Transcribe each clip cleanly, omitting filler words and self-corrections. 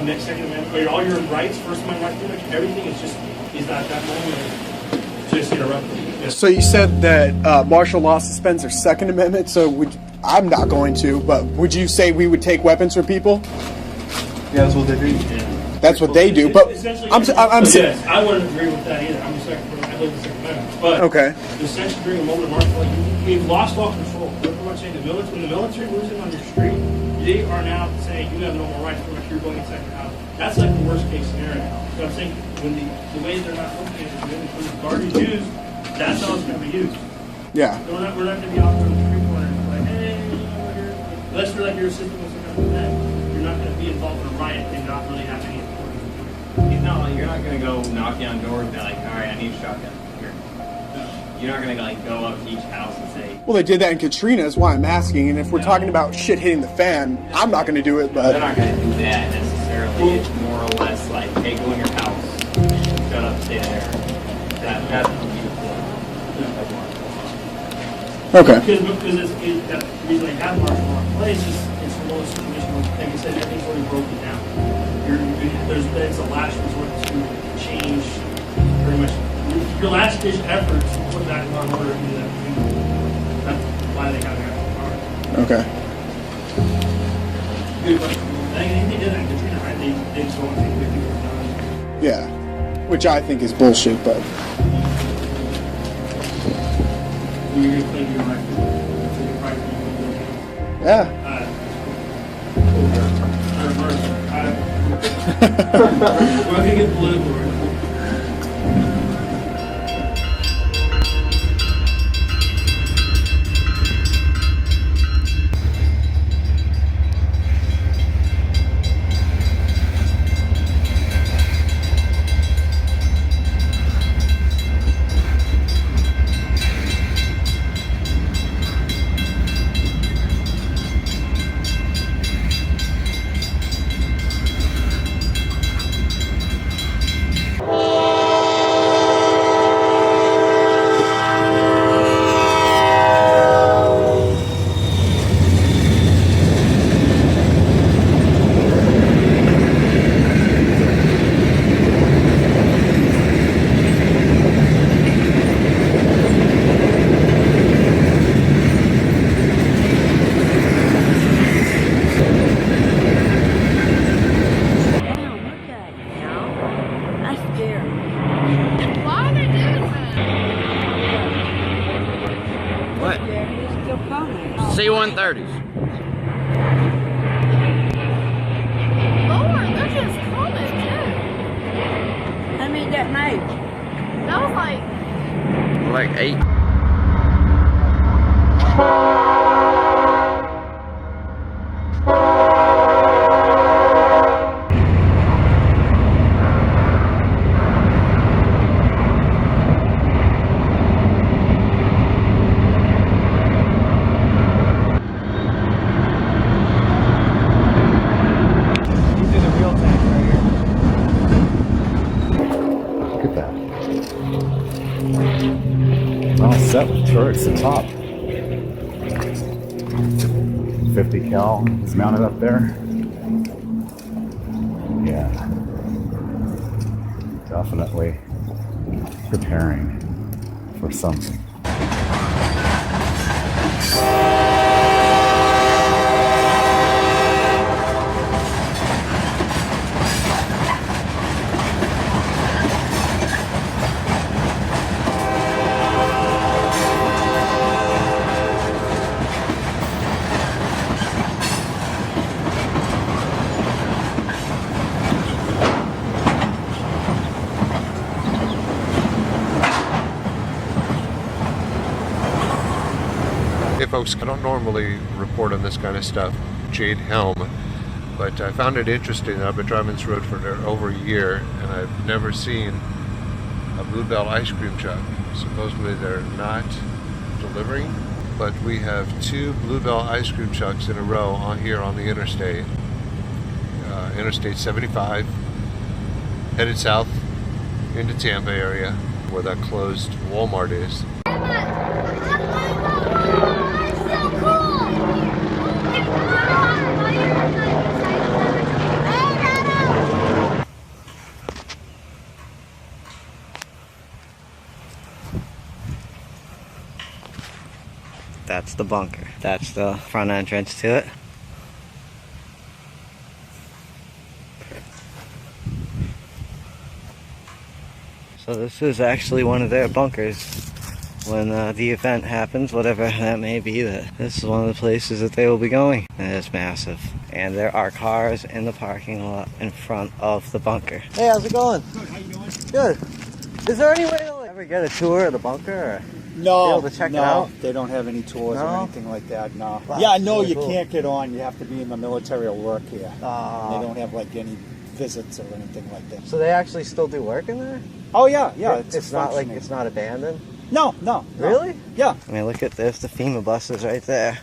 a Second Amendment, or all your rights, First Amendment rights, pretty much everything is not that moment just interrupted. Yes. So you said that martial law suspends their Second Amendment, so I'm not going to, but would you say we would take weapons from people? Yeah, that's what they do. Yeah. That's what they do, but I'm yes, I wouldn't agree with that either. I'm a second, I live in the Second Amendment. But okay. Essentially during a moment of martial law, we've lost all control. Pretty much saying when the military moves in on your street, they are now saying you have no more rights. Pretty much you're going inside your house. That's like the worst case scenario. So I'm saying when the way they're not looking at it, when the guard is used, that's how it's going to be used. Yeah. So we're not going to be out there on the street corner like, hey, unless you're like your assistant was some kind of event, you're not going to be involved in a riot and not really have any authority. No, you're not going to go knocking on doors and be like, all right, I need a shotgun here. You're not going to like go up to each house and say. Well, they did that in Katrina, is why I'm asking. And if we're talking about shit hitting the fan, I'm not going to do it. But they're not going to do that necessarily. It's more or less like, hey, go in your house, shut up, stay there. That's what you do. okay. Because the reason they have martial law in place is it's the lowest situation. Like I said, everything's already broken down. It's a last resort to change pretty much your last ditch efforts to put that in order and do that. That's why they have that power. Okay. Good question. I think they did that in Katrina, right? They just don't think that people have done. Yeah. Which I think is bullshit, but. You're going to claim your right to Yeah. We're going to get political right now. C-130s. Lord, they're just coming too. How many that made? That was like 8. Set with turrets at top. 50 cal is mounted up there. Yeah. Definitely preparing for something. Hey folks, I don't normally report on this kind of stuff, JADE HELM, but I found it interesting. I've been driving this road for over a year and I've never seen a Bluebell ice cream truck. Supposedly they're not delivering, but we have 2 Bluebell ice cream trucks in a row on here on the interstate. Interstate 75, headed south into Tampa area where that closed Walmart is. That's the bunker. That's the front entrance to it. So this is actually one of their bunkers. When the event happens, whatever that may be, that this is one of the places that they will be going. And it's massive. And there are cars in the parking lot in front of the bunker. Hey, how's it going? Good, how you doing? Good. Is there any way to ever get a tour of the bunker? Or No, be able to check it out? they don't have any tours No? or anything like that, no. Wow, Yeah, that's no, really you cool. can't get on. You have to be in the military or work here. They don't have like any visits or anything like that. So they actually still do work in there? Oh yeah, yeah. It's not like it's not abandoned? No, no. Really? Yeah. I mean, look at this, the FEMA buses right there.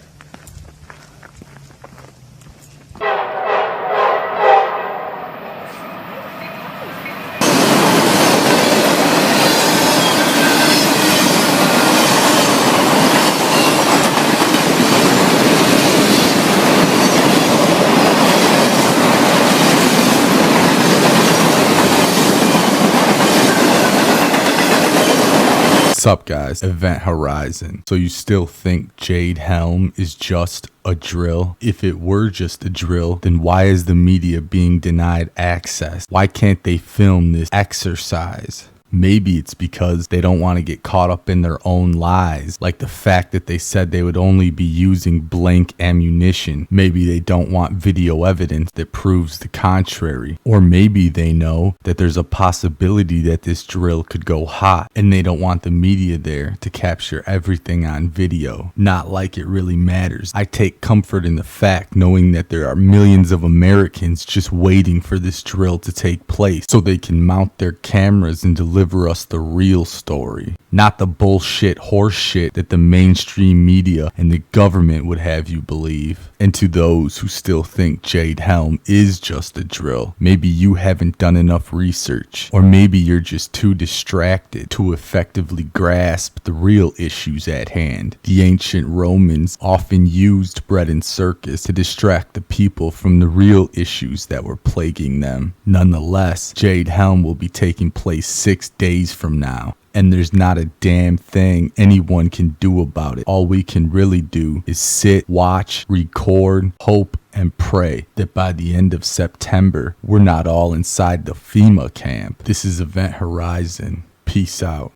What's up, guys? Event Horizon. So you still think Jade Helm is just a drill? If it were just a drill, then why is the media being denied access? Why can't they film this exercise? Maybe it's because they don't want to get caught up in their own lies, like the fact that they said they would only be using blank ammunition. Maybe they don't want video evidence that proves the contrary. Or maybe they know that there's a possibility that this drill could go hot, and they don't want the media there to capture everything on video. Not like it really matters. I take comfort in the fact knowing that there are millions of Americans just waiting for this drill to take place so they can mount their cameras and deliver us the real story, not the bullshit horse shit that the mainstream media and the government would have you believe. And to those who still think Jade Helm is just a drill, maybe you haven't done enough research, or maybe you're just too distracted to effectively grasp the real issues at hand. The ancient Romans often used bread and circus to distract the people from the real issues that were plaguing them. Nonetheless, Jade Helm will be taking place 6 days from now, and there's not a damn thing anyone can do about it. All we can really do is sit, watch, record, hope, and pray that by the end of September, we're not all inside the FEMA camp. This is Event Horizon. Peace out.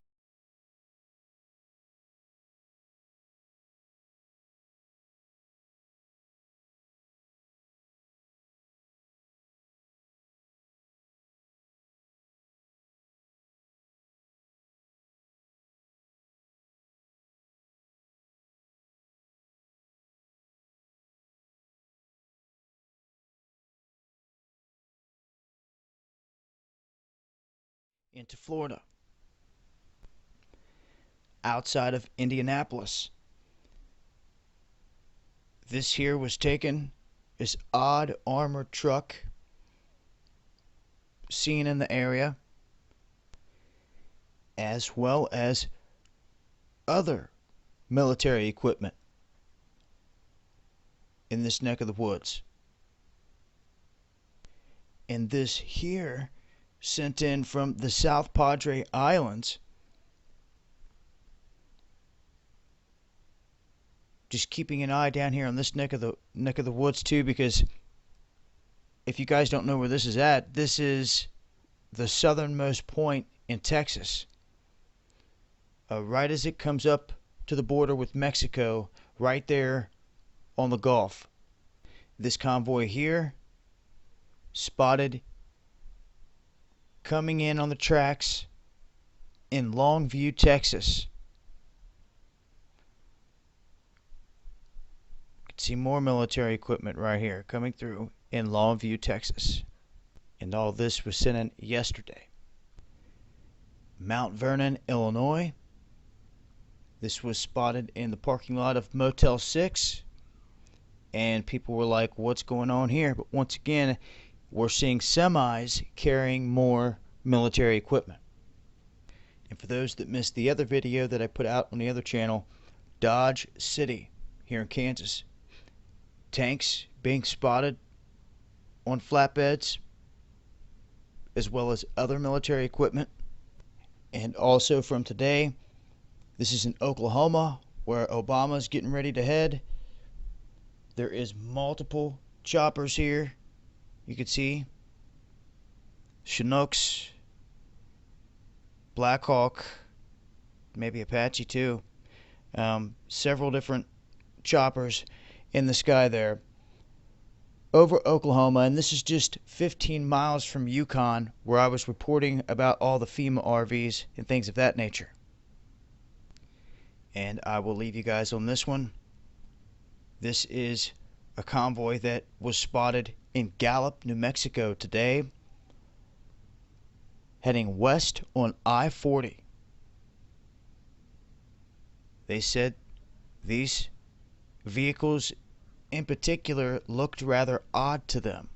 Into Florida, outside of Indianapolis. This here was taken, this odd armored truck seen in the area, as well as other military equipment in this neck of the woods. And this here sent in from the South Padre Islands. Just keeping an eye down here on this neck of the woods too, because if you guys don't know where this is at, this is the southernmost point in Texas. Right as it comes up to the border with Mexico, right there on the Gulf. This convoy here spotted coming in on the tracks in Longview, Texas. You can see more military equipment right here coming through in Longview, Texas. And all this was sent in yesterday. Mount Vernon, Illinois. This was spotted in the parking lot of Motel 6. And people were like, what's going on here? But once again, we're seeing semis carrying more military equipment. And for those that missed the other video that I put out on the other channel, Dodge City here in Kansas. Tanks being spotted on flatbeds, as well as other military equipment. And also from today, this is in Oklahoma, where Obama's getting ready to head. There is multiple choppers here. You can see Chinooks, Black Hawk, maybe Apache too. Several different choppers in the sky there over Oklahoma, and this is just 15 miles from Yukon, where I was reporting about all the FEMA RVs and things of that nature. And I will leave you guys on this one. This is a convoy that was spotted in Gallup, New Mexico today, heading west on I-40. They said these vehicles in particular looked rather odd to them.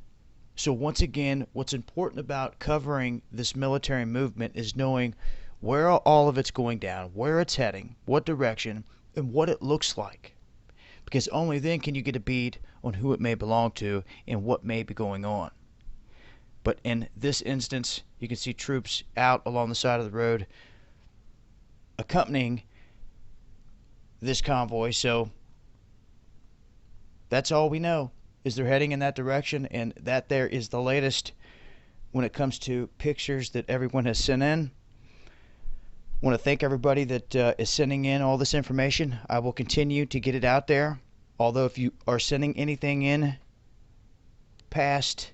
So once again, what's important about covering this military movement is knowing where all of it's going down, where it's heading, what direction, and what it looks like. Because only then can you get a bead on who it may belong to and what may be going on. But in this instance, you can see troops out along the side of the road accompanying this convoy. So that's all we know, is they're heading in that direction, and that there is the latest when it comes to pictures that everyone has sent in. I want to thank everybody that is sending in all this information. I will continue to get it out there, although if you are sending anything in past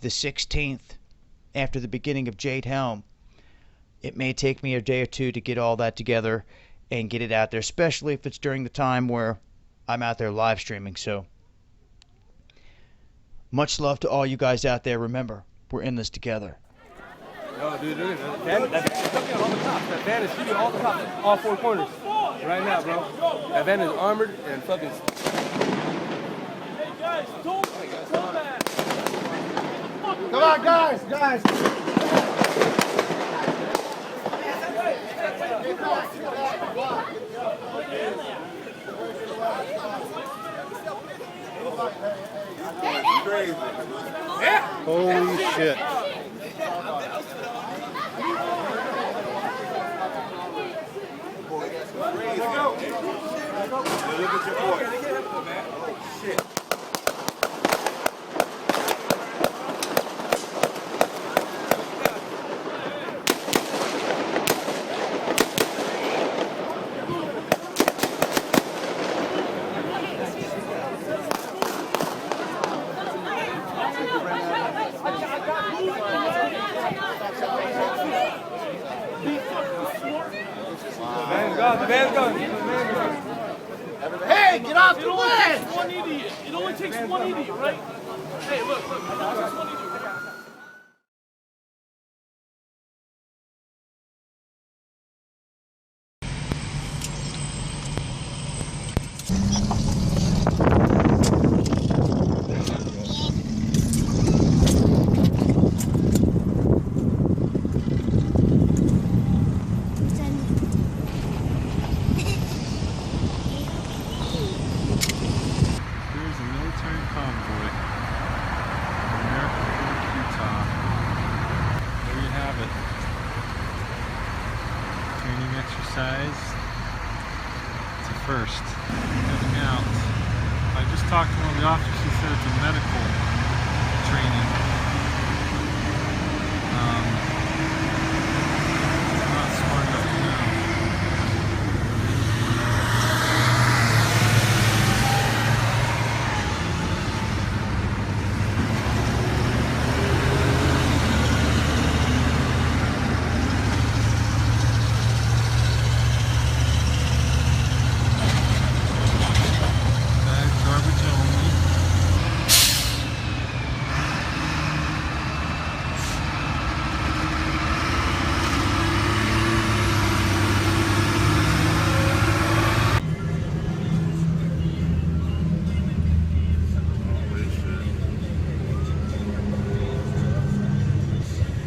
the 16th, after the beginning of JADE HELM, it may take me a day or two to get all that together and get it out there, especially if it's during the time where I'm out there live streaming. So much love to all you guys out there. Remember, we're in this together. Yo, dude, that van is on the top. That van is shooting all the top, all four corners. Right now, bro. That van is armored and fucking... Hey, guys, don't come back. Come on, guys. Crazy. Holy shit. Look at your boy. Shit. The van's gone. Hey, get off the way! One idiot. It only takes one idiot, right? Hey, look. It only takes one idiot. It's a first. Heading out. I just talked to one of the officers. He said it's a medical training. I'm not smart enough to know.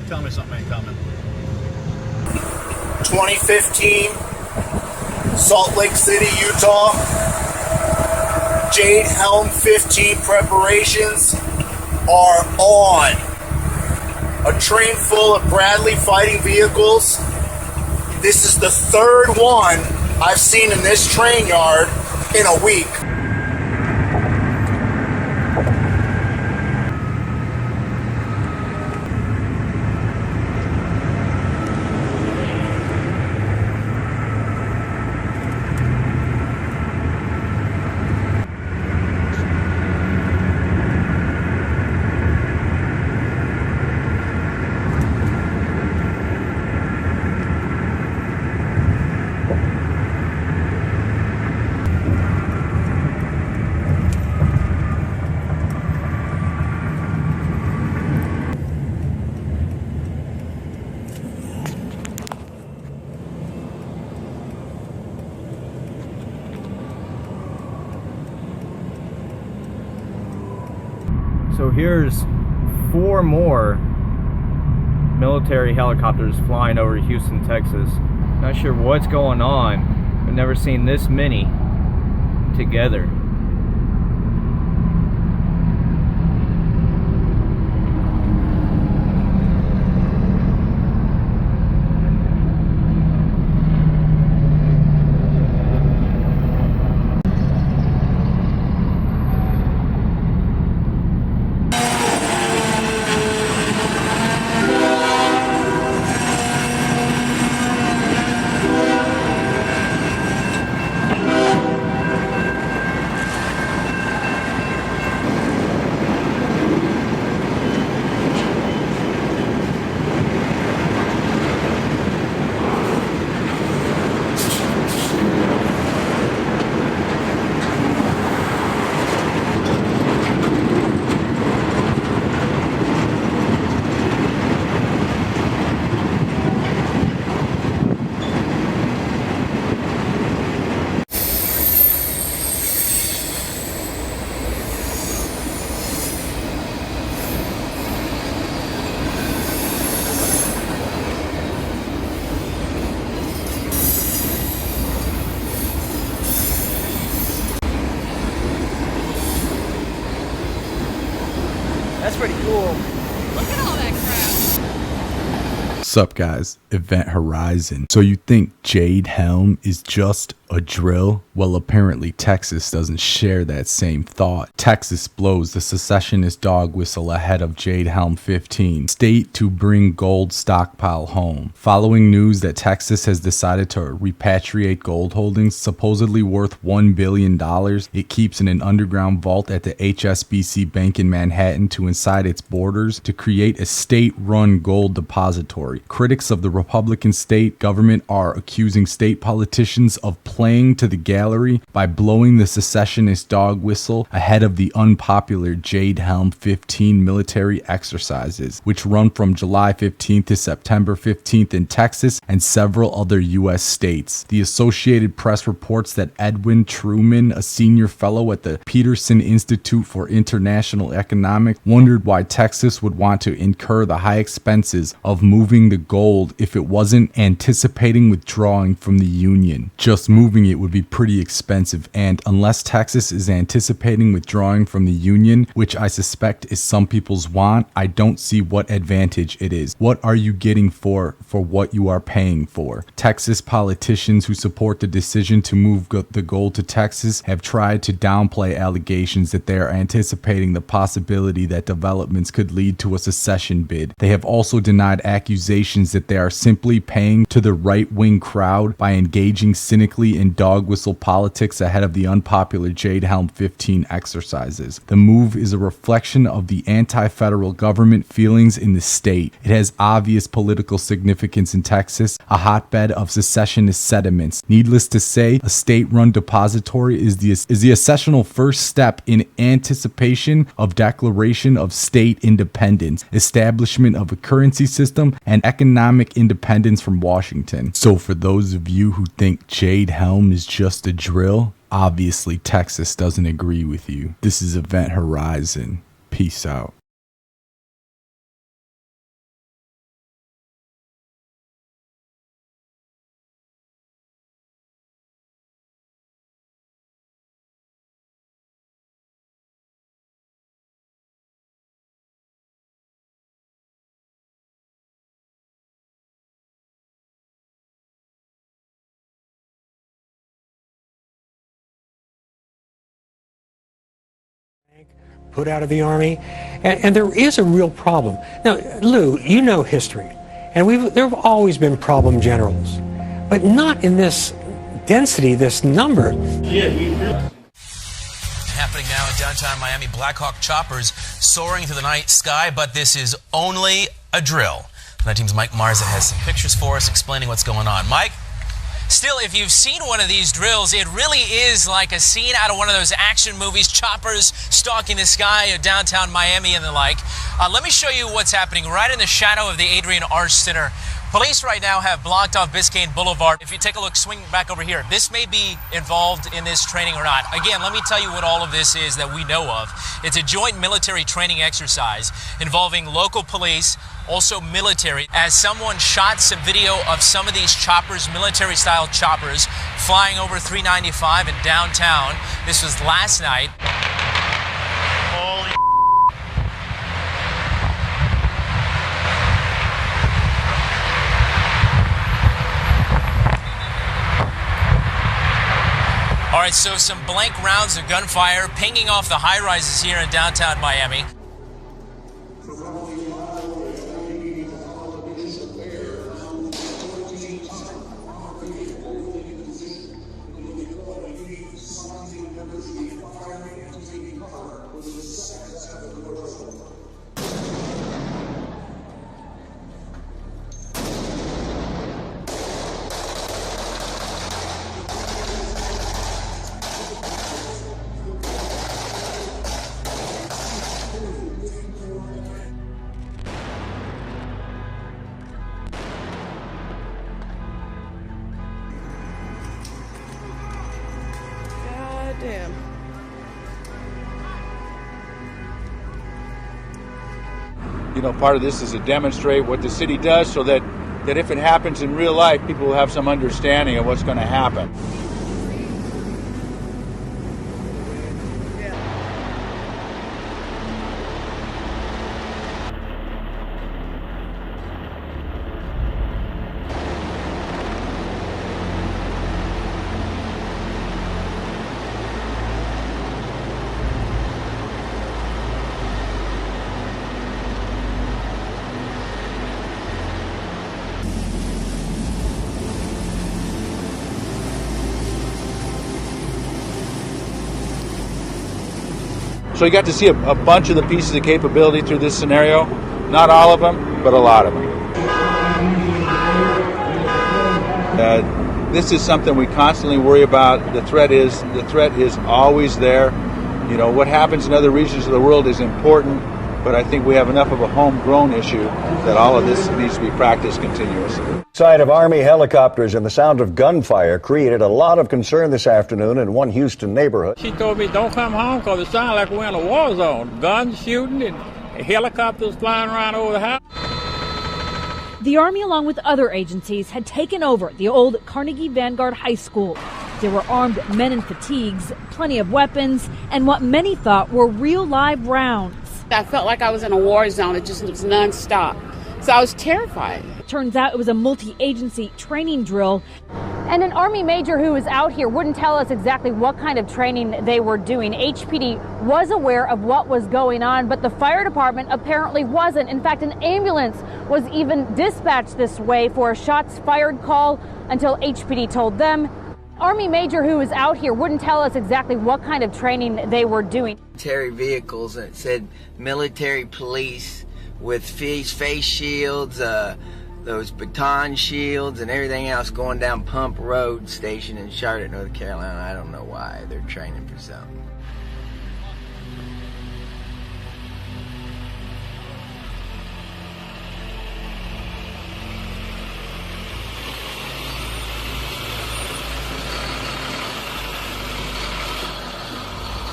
Tell me something ain't coming. 2015, Salt Lake City, Utah. JADE HELM 15 preparations are on. A train full of Bradley fighting vehicles. This is the third one I've seen in this train yard in a week. So here's 4 more military helicopters flying over Houston, Texas. Not sure what's going on. I've never seen this many together. That's pretty cool. Look at all that crap. Sup guys, Event Horizon. So you think Jade HELM is just a drill? Well, apparently Texas doesn't share that same thought. Texas blows the secessionist dog whistle ahead of Jade HELM 15. State to bring gold stockpile home. Following news that Texas has decided to repatriate gold holdings supposedly worth $1 billion, it keeps in an underground vault at the HSBC Bank in Manhattan to inside its borders to create a state-run gold depository. Critics of the Republican state government are accusing state politicians of playing to the gallery by blowing the secessionist dog whistle ahead of the unpopular Jade HELM 15 military exercises, which run from July 15th to September 15th in Texas and several other U.S. states. The Associated Press reports that Edwin Truman, a senior fellow at the Peterson Institute for International Economics, wondered why Texas would want to incur the high expenses of moving the gold if it wasn't anticipating withdrawing from the Union. Just moving it would be pretty expensive, and unless Texas is anticipating withdrawing from the Union, which I suspect is some people's want, I don't see what advantage it is. What are you getting for what you are paying for? Texas politicians who support the decision to move the gold to Texas have tried to downplay allegations that they are anticipating the possibility that developments could lead to a secession bid. They have also denied accusations that they are simply paying to the right-wing crowd by engaging cynically in dog whistle politics ahead of the unpopular Jade HELM 15 exercises. The move is a reflection of the anti-federal government feelings in the state. It has obvious political significance in Texas, a hotbed of secessionist sentiments. Needless to say, a state-run depository is the essential first step in anticipation of declaration of state independence, establishment of a currency system, and economic independence from Washington. So for those of you who think Jade HELM is just a drill, obviously Texas doesn't agree with you. This is Event Horizon. Peace out. put out of the Army, and there is a real problem. Now, Lou, you know history, and there have always been problem generals, but not in this density, this number. Happening now in downtown Miami, Black Hawk choppers soaring through the night sky, but this is only a drill. My team's Mike Marza has some pictures for us explaining what's going on. Mike? Still, if you've seen one of these drills, it really is like a scene out of one of those action movies, choppers stalking the sky of downtown Miami and the like. Let me show you what's happening right in the shadow of the Adrian Arch Center. Police right now have blocked off Biscayne Boulevard. If you take a look, swing back over here. This may be involved in this training or not. Again, let me tell you what all of this is that we know of. It's a joint military training exercise involving local police, also military, as someone shot some video of some of these choppers, military-style choppers, flying over 395 in downtown. This was last night. Holy All right, so some blank rounds of gunfire pinging off the high-rises here in downtown Miami. Damn. You know, part of this is to demonstrate what the city does so that if it happens in real life, people will have some understanding of what's going to happen. So you got to see a bunch of the pieces of capability through this scenario. Not all of them, but a lot of them. This is something we constantly worry about. The threat is always there. You know, what happens in other regions of the world is important, but I think we have enough of a homegrown issue that all of this needs to be practiced continuously. Sight of Army helicopters and the sound of gunfire created a lot of concern this afternoon in one Houston neighborhood. She told me, don't come home because it sounds like we're in a war zone. Guns shooting and helicopters flying around over the house. The Army, along with other agencies, had taken over the old Carnegie Vanguard High School. There were armed men in fatigues, plenty of weapons, and what many thought were real live rounds. I felt like I was in a war zone. It just was nonstop. So I was terrified. Turns out it was a multi-agency training drill. And an Army major who was out here wouldn't tell us exactly what kind of training they were doing. HPD was aware of what was going on, but the fire department apparently wasn't. In fact, an ambulance was even dispatched this way for a shots fired call until HPD told them. Army major who was out here wouldn't tell us exactly what kind of training they were doing. Military vehicles, and it said military police with face shields, those baton shields and everything else going down Pump Road Station in Charlotte, North Carolina. I don't know why. They're training for something.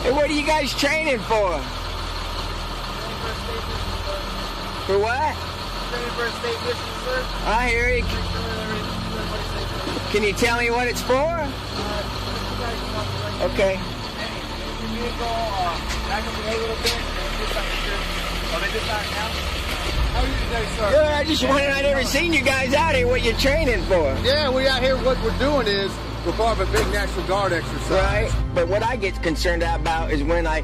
Hey, what are you guys training for? For what? Training for a state mission, sir. I hear you. Can you tell me what it's for? Okay. Back up a little bit. Are they just out now? How are you today, sir? Good. I just wondered, I'd never seen you guys out here. What you're training for? Yeah, we out here. What we're doing is We're part of a big National Guard exercise. Right, but what I get concerned about is when I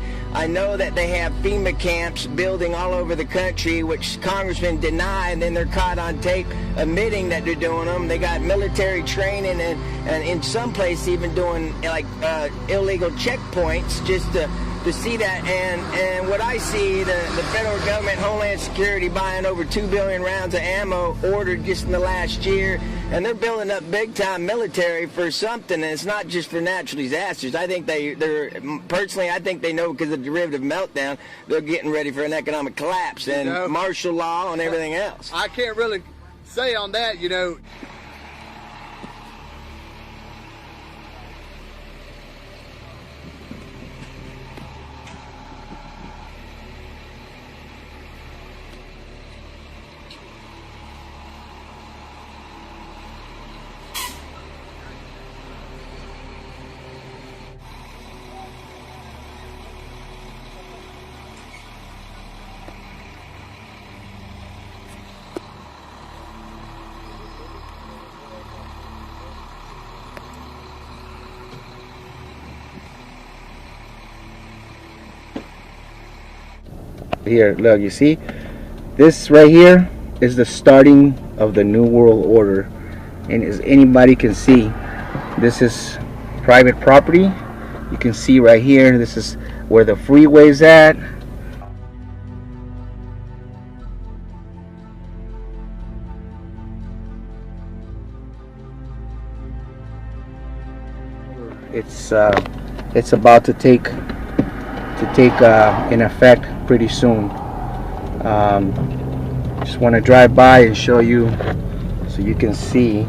know that they have FEMA camps building all over the country, which congressmen deny, and then they're caught on tape admitting that they're doing them. They got military training and in some places even doing like illegal checkpoints just to see that. And what I see, the federal government, Homeland Security buying over 2 billion rounds of ammo ordered just in the last year, and they're building up big time military for something, and it's not just for natural disasters. I think they're personally, I think they know because of the derivative meltdown, they're getting ready for an economic collapse and martial law and everything else. I can't really say on that, you know. Here, look, you see, this right here is the starting of the New World Order, and as anybody can see, this is private property. You can see right here, this is where the freeway's at. It's about to take in effect pretty soon. Just want to drive by and show you so you can see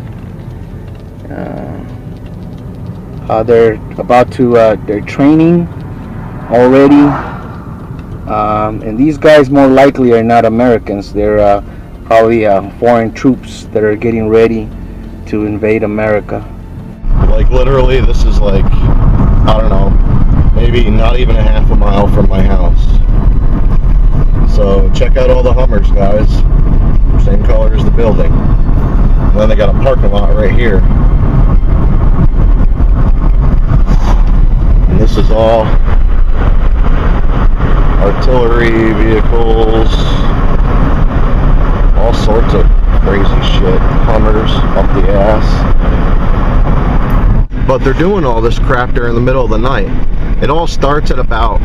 how they're about to they're training already, and these guys more likely are not Americans. They're probably foreign troops that are getting ready to invade America. Like literally, this is like, I don't know, maybe not even a half a mile from my house. So check out all the Hummers, guys. Same color as the building. And then they got a parking lot right here. And this is all artillery vehicles, all sorts of crazy shit. Hummers up the ass. But they're doing all this crap during the middle of the night. It all starts at about,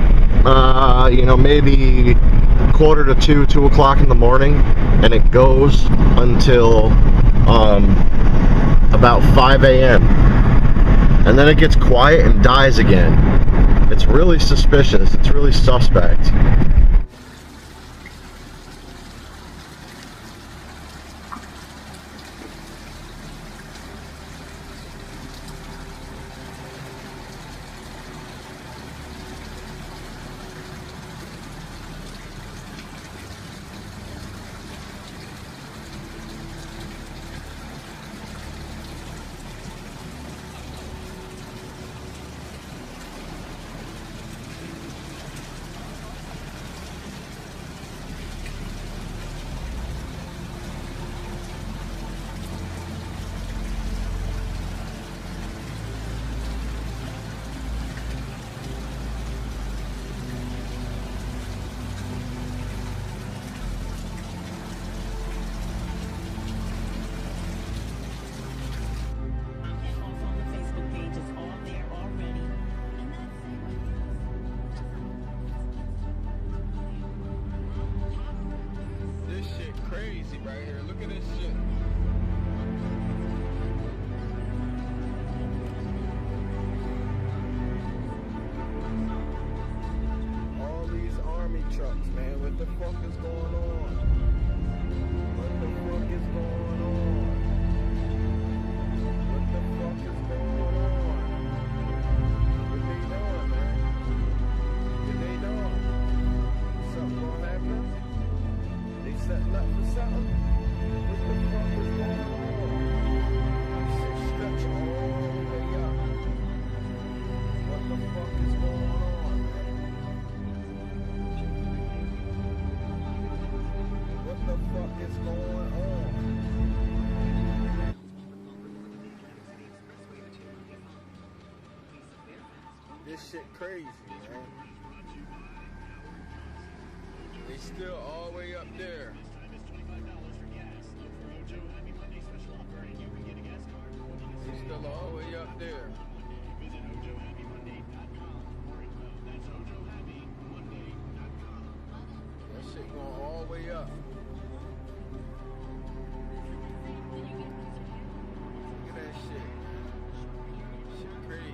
you know, maybe 1:45 to 2 o'clock in the morning, and it goes until about 5 a.m. And then it gets quiet and dies again. It's really suspicious. It's really suspect. Crazy right here. Look at this shit. All these army trucks, man. What the fuck is going on? What the fuck is going on? What the fuck is going on? What they doing, man? What they doing? Something gonna happen? They setting up for something? What the fuck is going on? Shit stretch all the way up. What the fuck is going on, man? What the fuck is going on? this shit crazy, man. They still all the way up there. They still all the way up there. That shit going all the way up. Look at that shit. Shit crazy.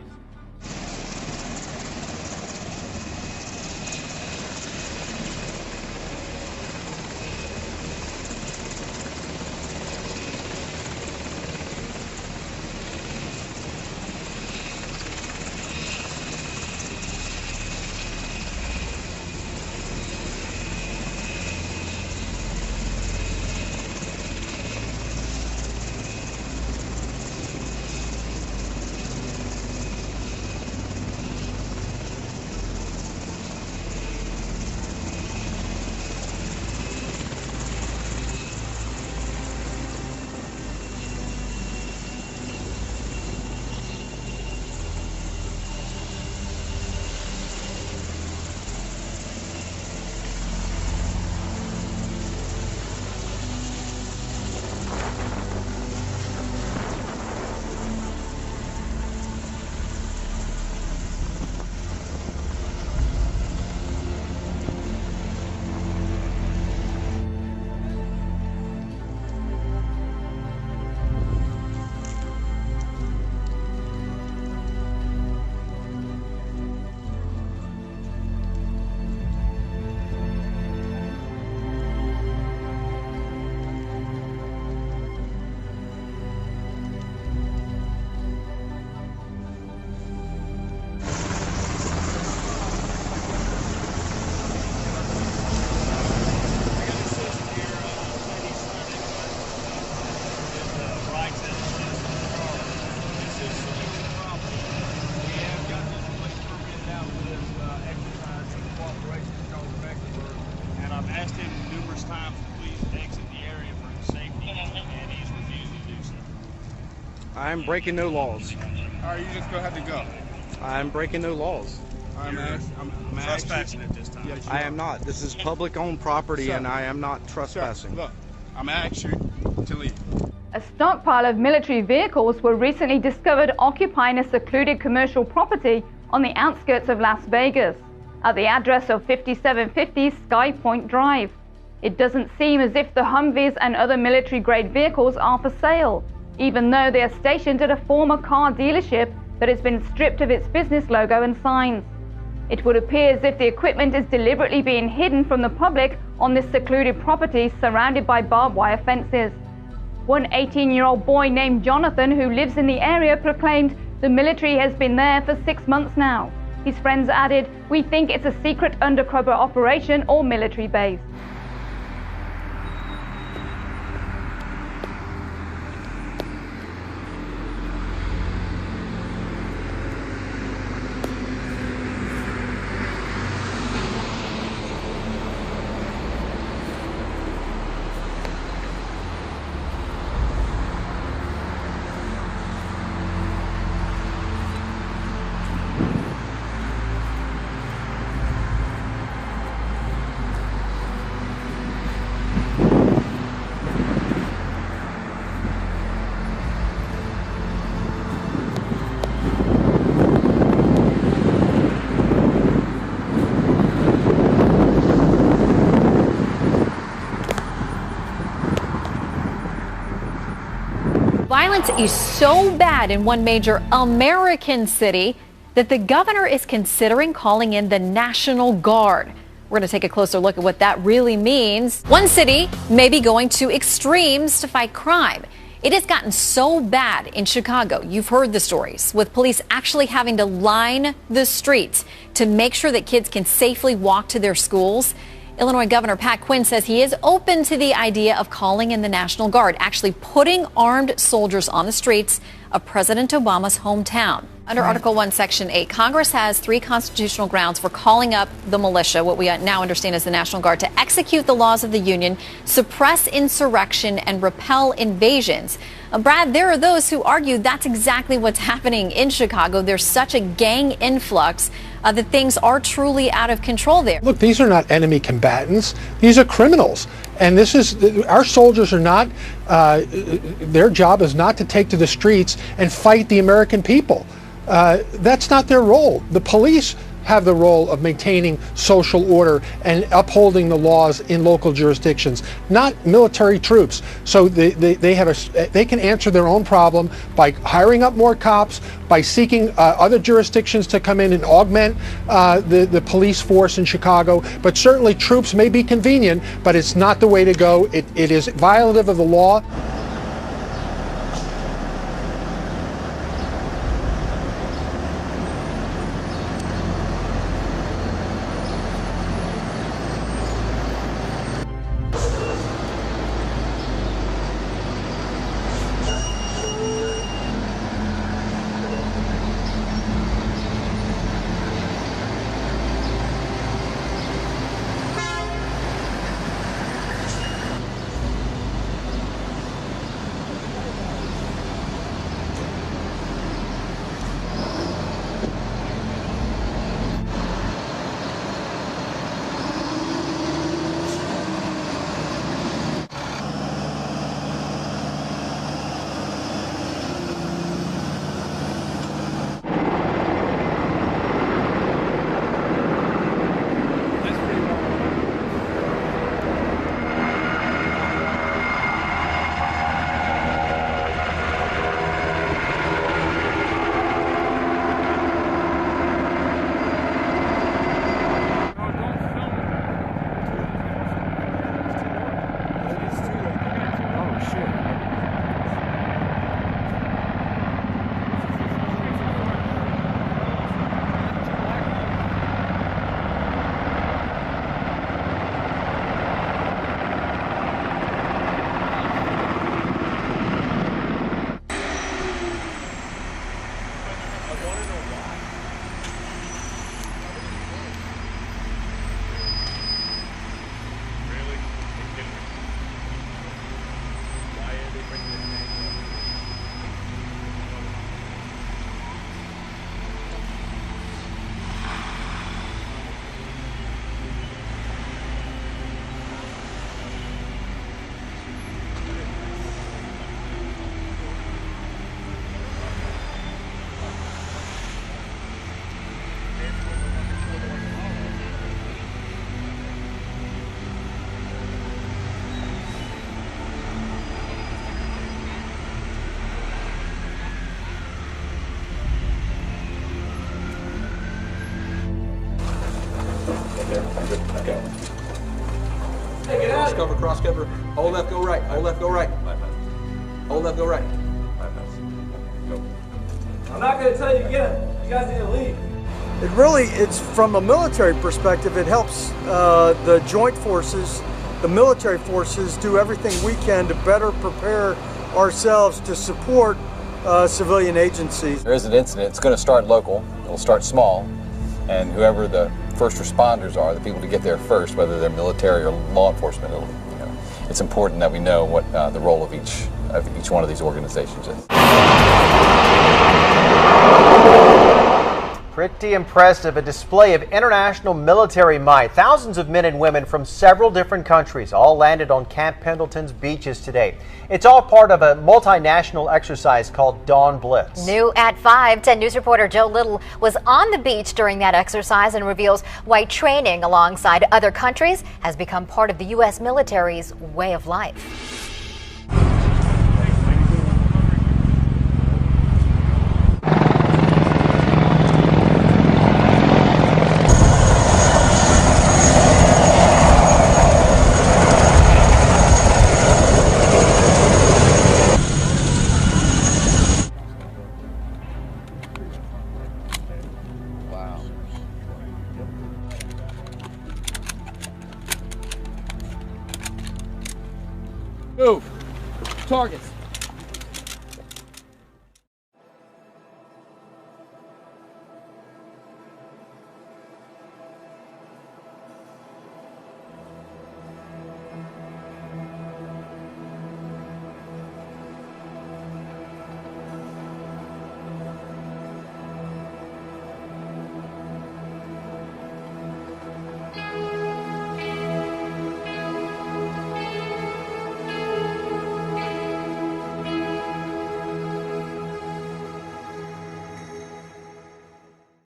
I'm breaking no laws. All right, you just go ahead to go. I'm breaking no laws. I'm trespassing at this time. I am not. This is public-owned property, and I am not trespassing. Look, I'm asking you to leave. A stockpile of military vehicles were recently discovered occupying a secluded commercial property on the outskirts of Las Vegas, at the address of 5750 Sky Point Drive. It doesn't seem as if the Humvees and other military-grade vehicles are for sale, even though they are stationed at a former car dealership that has been stripped of its business logo and signs. It would appear as if the equipment is deliberately being hidden from the public on this secluded property surrounded by barbed wire fences. One 18-year-old boy named Jonathan, who lives in the area, proclaimed the military has been there for 6 months now. His friends added, "We think it's a secret undercover operation or military base." Violence is so bad in one major American city that the governor is considering calling in the National Guard. We're going to take a closer look at what that really means. One city may be going to extremes to fight crime. It has gotten so bad in Chicago, you've heard the stories, with police actually having to line the streets to make sure that kids can safely walk to their schools. Illinois Governor Pat Quinn says he is open to the idea of calling in the National Guard, actually putting armed soldiers on the streets of President Obama's hometown. Under Article 1, Section 8, Congress has 3 constitutional grounds for calling up the militia, what we now understand as the National Guard, to execute the laws of the Union, suppress insurrection, and repel invasions. Brad, there are those who argue that's exactly what's happening in Chicago. There's such a gang influx that things are truly out of control there. Look, these are not enemy combatants. These are criminals. And this is, our soldiers are not, their job is not to take to the streets and fight the American people. That's not their role. The police have the role of maintaining social order and upholding the laws in local jurisdictions, not military troops. So they can answer their own problem by hiring up more cops, by seeking other jurisdictions to come in and augment the police force in Chicago. But certainly troops may be convenient, but it's not the way to go. It is violative of the law. Cross cover. Hold left, go right. Hold left, go right. Hold left, go right. I'm not going to tell you again. You guys need to leave. It's from a military perspective, it helps the joint forces, the military forces, do everything we can to better prepare ourselves to support civilian agencies. There is an incident. It's going to start local. It'll start small, and whoever the first responders are, the people to get there first, whether they're military or law enforcement, it's important that we know what the role of each one of these organizations is. Pretty impressive, a display of international military might. Thousands of men and women from several different countries all landed on Camp Pendleton's beaches today. It's all part of a multinational exercise called Dawn Blitz. New at 5, 10 News reporter Joe Little was on the beach during that exercise and reveals why training alongside other countries has become part of the U.S. military's way of life. Move. Targets.